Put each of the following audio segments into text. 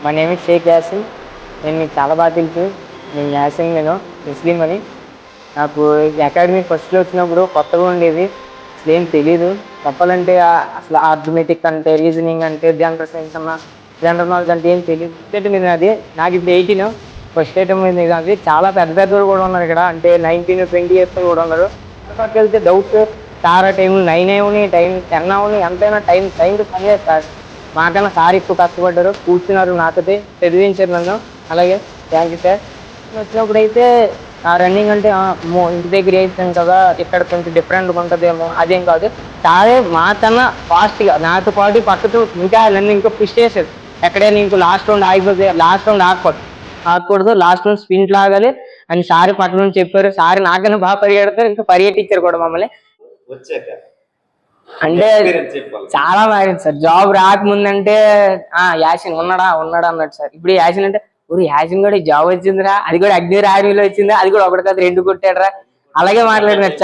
మా name is Sheikh Yasin. నేను మీకు చాలా బాగా తెలుసు. నేను యాసిన్, నేను ముస్లిం అని. నాకు అకాడమీ ఫస్ట్లో వచ్చినప్పుడు కొత్తగా ఉండేది, అసలు ఏం తెలీదు. చెప్పాలంటే అసలు ఆర్థమెటిక్ అంటే, రీజనింగ్ అంటే, జనరల్ సైన్స్ అన్న, జనరల్ నాలెడ్జ్ అంటే ఏం తెలియదు. ఫస్ట్ మీద అది నాకు ఇప్పుడు 18 ఫస్ట్ ఐటమ్ మీద అది చాలా పెద్ద పెద్దలు కూడా ఉన్నారు ఇక్కడ, అంటే 19, 20 ఇయర్స్ కూడా ఉన్నారు. పక్కకి వెళ్తే డౌట్స్ చాలా టైం 9 అవని, టైం 10 అవని, ఎంతైనా టైం టు పని చేస్తారు. మాకన్నా సార్ ఎక్కువ కష్టపడ్డారు, కూర్చున్నారు నాతోటి, చదివించారు నన్ను. అలాగే థ్యాంక్ యూ సార్. వచ్చినప్పుడు అయితే ఆ రన్నింగ్ అంటే ఇంటి దగ్గర వేసాను కదా, ఇక్కడ కొంచెం డిఫరెంట్గా ఉంటుందేమో, అదేం కాదు. సారే మాకన్నా ఫాస్ట్గా నాతో పాటు పక్కతో ఇంకా నన్ను ఇంకా పుష్ చేసేది. ఎక్కడైనా ఇంకో లాస్ట్ రౌండ్ ఆగిపోతే, లాస్ట్ రౌండ్ ఆగకూడదు, లాస్ట్ రౌండ్ స్ప్రింట్ లాగాలి అని సార్ పక్కన నుంచి చెప్పారు. సార్ నాకన్నా బాగా పరిగెడతారు, ఇంకా పరిగెట్టించారు కూడా మమ్మల్ని. అంటే చాలా మారింది సార్. జాబ్ రాకముందంటే యాసిన్ ఉన్నాడా అన్నట్టు సార్. ఇప్పుడు యాసిన్ అంటే యాసిన్ కూడా జాబ్ వచ్చిందిరా, అది కూడా అగ్నివీర్ ఆర్మీలో వచ్చిందా, అది కూడా ఒకటి కాదు 2 కొట్టాడరా, అలాగే మాట్లాడినారు.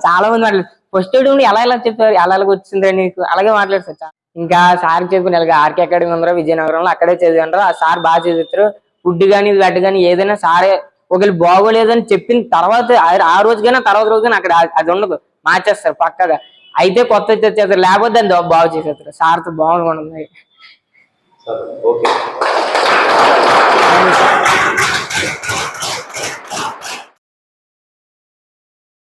చాలా మంది మాట్లాడారు. ఫస్ట్ ఎలా చెప్పారు, ఎలా వచ్చిందిరా నీకు, అలాగే మాట్లాడారు సార్. ఇంకా సార్ చెప్పిన అలాగే ఆర్కే అకాడమీ ఉందరా విజయనగరంలో, అక్కడే చదివాను. ఆ సార్ బాగా చదువుతారు. ఫుడ్ కానీ గడ్డ కానీ ఏదైనా సారే ఒకవేళ బాగోలేదని చెప్పిన తర్వాత ఆ రోజుకైనా తర్వాత రోజుకైనా అక్కడ అది ఉండదు, మార్చేస్తారు పక్కగా. అయితే కొత్త తెచ్చేస్తారు, లేకపోతే దాన్ని బాగు చేసేస్తారు. సార్తో బాగుంటుంది.